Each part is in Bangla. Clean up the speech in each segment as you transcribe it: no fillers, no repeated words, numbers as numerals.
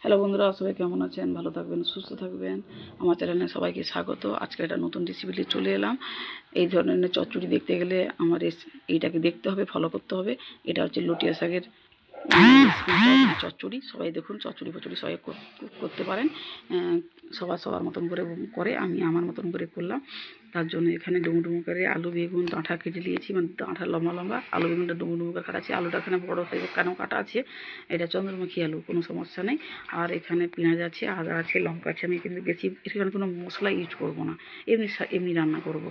হ্যালো বন্ধুরা, সবাই কেমন আছেন? ভালো থাকবেন, সুস্থ থাকবেন। আমার চ্যানেলে সবাইকে স্বাগত। আজকে একটা নতুন রেসিপি নিয়ে চলে এলাম। এই ধরনের চচ্চড়ি দেখতে গেলে আমার এইটাকে দেখতে হবে, ফলো করতে হবে। এটা হচ্ছে লটিয়া শাকের চচ্চড়ি। সবাই দেখুন, চচ্চড়ি ফচড়ি সবাই করতে পারেন। সবার মতন করে করে, আমি আমার মতন করে করলাম। তার জন্য এখানে ডুমো ডুমো করে আলু বেগুন ডাঁটা কেটে নিয়েছি, মানে ডাঁটা লম্বা লম্বা, আলু বেগুনটা ডুমো ডুমো করে কাটা আছে। আলুটা এখানে বড়ো সাইজের কেন কাটা আছে, এটা চন্দ্রমুখী আলু, কোনো সমস্যা নেই। আর এখানে পেঁয়াজ আছে, আদা আছে, লঙ্কা আছে। আমি কিন্তু বেশি এখানে কোনো মশলা ইউজ করবো না, এমনি রান্না করব।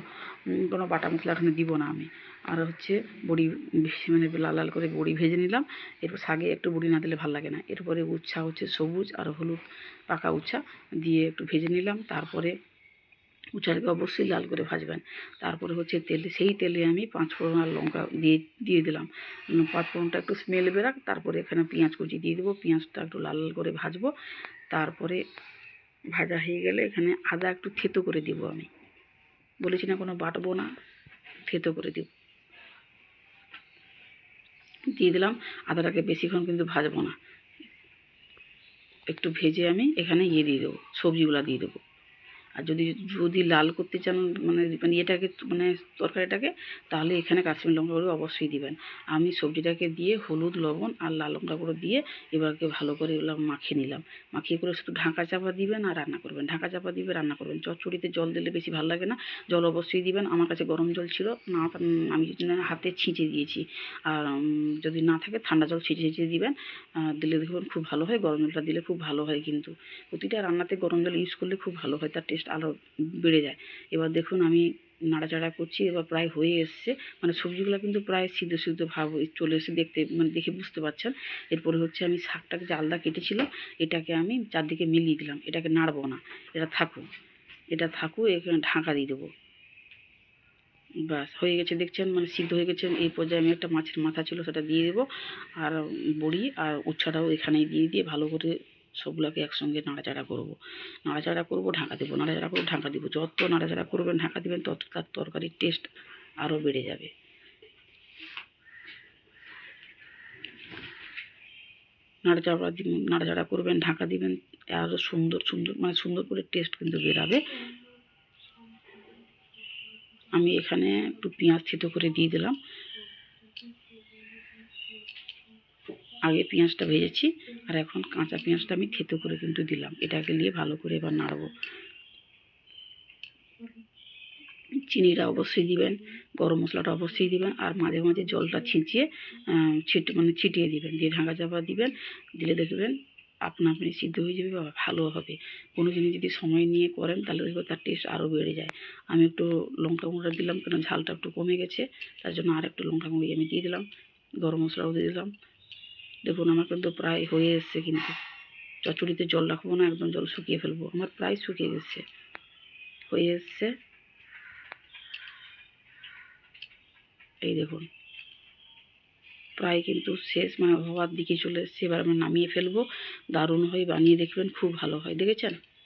কোনো বাটা মশলা এখানে দিব না আমি। আর হচ্ছে বড়ি, মানে লাল লাল করে বড়ি ভেজে নিলাম। এরপর শাকে একটু বড়ি না দিলে ভালো লাগে না। এরপরে উচ্ছা হচ্ছে সবুজ আর হলুদ পাকা উচ্ছা দিয়ে একটু ভেজে নিলাম। তারপরে উচ্ছাটাকে অবশ্যই লাল করে ভাজবেন। তারপরে হচ্ছে তেলে, সেই তেলে আমি 5 ফোড়ন আর লঙ্কা দিয়ে দিলাম। 5 ফোড়নটা একটু স্মেল বেরাক। তারপরে এখানে পেঁয়াজ কুচি দিয়ে দেবো। পেঁয়াজটা একটু লাল লাল করে ভাজবো। তারপরে ভাজা হয়ে গেলে এখানে আদা একটু থেতো করে দিব। আমি বলেছি না কোনো বাটবো না, থেতো করে দিব, দিয়ে দিলাম। আদাটাকে বেশিক্ষণ কিন্তু ভাজবো না, একটু ভেজে আমি এখানে দিয়ে দেবো, সবজিগুলো দিয়ে দেবো। আর যদি লাল করতে চান, মানে এটাকে, মানে তরকারিটাকে, তাহলে এখানে কাশ্মীর লঙ্কা গুঁড়ো অবশ্যই দিবেন। আমি সবজিটাকে দিয়ে হলুদ লবণ আর লাল লঙ্কা গুঁড়ো দিয়ে এবারকে ভালো করে এগুলো মাখিয়ে নিলাম। মাখিয়ে করে শুধু ঢাকা চাপা দিবেন আর রান্না করবেন, ঢাকা চাপা দিয়ে রান্না করবেন। চচ্চড়িতে জল দিলে বেশি ভালো লাগে না, জল অবশ্যই দিবেন। আমার কাছে গরম জল ছিল না, আমি হাতে ছিঁচে দিয়েছি। আর যদি না থাকে ঠান্ডা জল ছিঁচে দিবেন, দিলে দেখবেন খুব ভালো হয়। গরম জলটা দিলে খুব ভালো হয়, কিন্তু প্রতিটা রান্নাতে গরম জল ইউজ করলে খুব ভালো হয়, তার টেস্ট আরও বেড়ে যায়। এবার দেখুন আমি নাড়াচাড়া করছি, এবার প্রায় হয়ে এসছে। মানে সবজিগুলো কিন্তু প্রায় সিদ্ধ সিদ্ধ ভাব চলে এসে, দেখতে মানে দেখে বুঝতে পারছেন। এরপরে হচ্ছে আমি শাকটাকে যে আলাদা কেটেছিলাম, এটাকে আমি চারদিকে মিলিয়ে দিলাম। এটাকে নাড়বো না, এটা থাকুক, এখানে ঢাকা দিয়ে দেবো। ব্যাস হয়ে গেছে, দেখছেন মানে সিদ্ধ হয়ে গেছে। এই পর্যায়ে আমি একটা মাছের মাথা ছিল সেটা দিয়ে দেবো, আর বড়ি আর উচ্ছাটাও এখানেই দিয়ে ভালো করে সবগুলোকে একসঙ্গে নাড়াচাড়া করবো, ঢাকা দেবো, নাড়াচাড়া করবো, ঢাকা দেবো। যত নাড়াচাড়া করবেন, ঢাকা দিবেন, তত তার তরকারির টেস্ট আরও বেড়ে যাবে। নাড়াচাড়া করবেন, ঢাকা দিবেন, আরও সুন্দর মানে সুন্দর করে টেস্ট কিন্তু বেরাবে। আমি এখানে একটু পেঁয়াজ থেতো করে দিয়ে দিলাম। আগে পেঁয়াজটা ভেজেছি, আর এখন কাঁচা পেঁয়াজটা আমি থেতো করে কিন্তু দিলাম। এটাকে নিয়ে ভালো করে এবার নাড়বো। চিনিটা অবশ্যই দিবেন, গরম মশলাটা অবশ্যই দিবেন, আর মাঝে মাঝে জলটা ছিটিয়ে দিবেন, দিয়ে ঢাকা চাপা দিবেন। দিলে দেখবেন আপনা আপনি সিদ্ধ হয়ে যাবে, বা ভালো হবে। কোনো জিনিস যদি সময় নিয়ে করেন তাহলে দেখবেন তার টেস্ট আরও বেড়ে যায়। আমি একটু লঙ্কা গুঁড়ো দিলাম, কেন ঝালটা একটু কমে গেছে, তার জন্য আর একটু লঙ্কা গুঁড়ি আমি দিয়ে দিলাম। গরম মশলাও দিয়ে দিলাম। দেখুন আমার কিন্তু প্রায় হয়ে এসছে, কিন্তু চচ্চড়িতে জল রাখবো না, একদম জল শুকিয়ে ফেলবো। আমার প্রায় শুকিয়ে গেছে, হয়ে এসছে। এই দেখুন প্রায় কিন্তু শেষ, মানে হওয়ার দিকে চলে এসছে। এবার আমরা নামিয়ে ফেলবো। দারুণ হয়, বানিয়ে দেখবেন, খুব ভালো হয়। দেখেছেন?